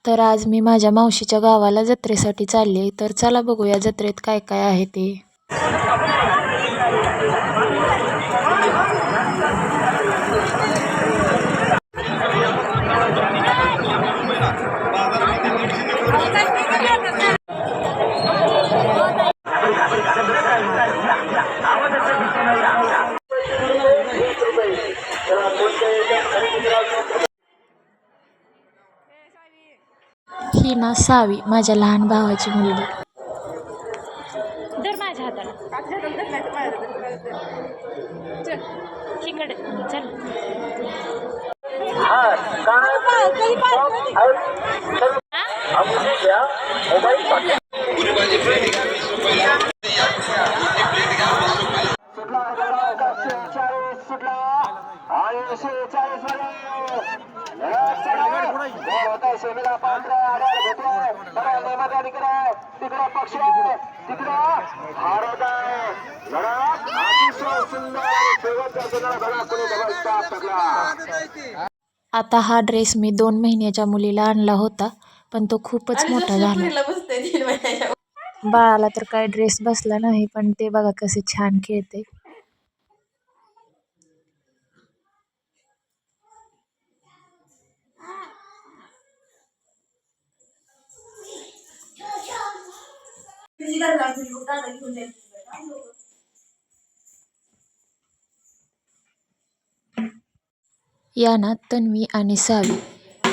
तर आज मी माझ्या मावशीच्या गावाला जत्रेसाठी चालले. तर चला बघूया जत्रेत काय काय आहे ते. ही ना सावी, माझ्या लहान भावाची मुलगी. धर माझ्या हाताला चल. आता हा ड्रेस मी 2 महिन्याच्या मुलीला आणला होता, पण तो खूपच मोठा झाला. बाळाला तर काय ड्रेस बसला नाही, पण ते बघा कसे छान खेळते. या ना तन्वी आणि सावी,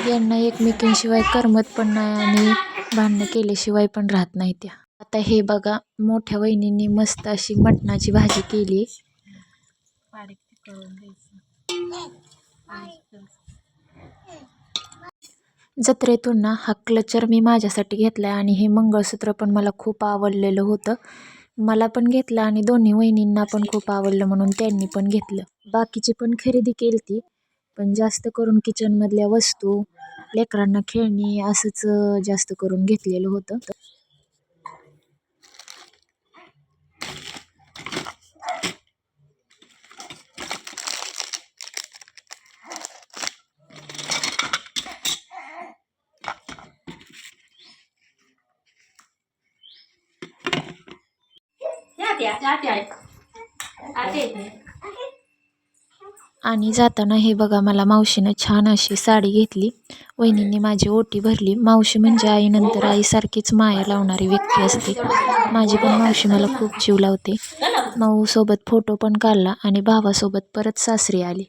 यांना एकमेकींशिवाय करमत पण नाही आणि भांडणं केल्याशिवाय पण राहत नाही त्या. आता हे बघा, मोठ्या वहिनींनी मस्त अशी मटणाची भाजी केली. जत्रेतून ना हा क्लचर मी माझ्यासाठी घेतला आणि हे मंगळसूत्र पण मला खूप आवडलेलं होतं. मला पण घेतलं आणि दोन्ही वहिनींना पण खूप आवडलं म्हणून त्यांनी पण घेतलं. बाकीची पण खरेदी केली ती, पण जास्त करून किचनमधल्या वस्तू, लेकरांना खेळणी असंच जास्त करून घेतलेलं होतं. आणि जाताना हे बघा, मला मावशीनं छान अशी साडी घेतली. वहिनींनी माझी ओटी भरली. मावशी म्हणजे आईनंतर आईसारखीच माया लावणारी व्यक्ती असते. माझी पण मावशी मला खूप जीव लावते. माऊसोबत फोटो पण काढला आणि भावासोबत परत सासरी आली.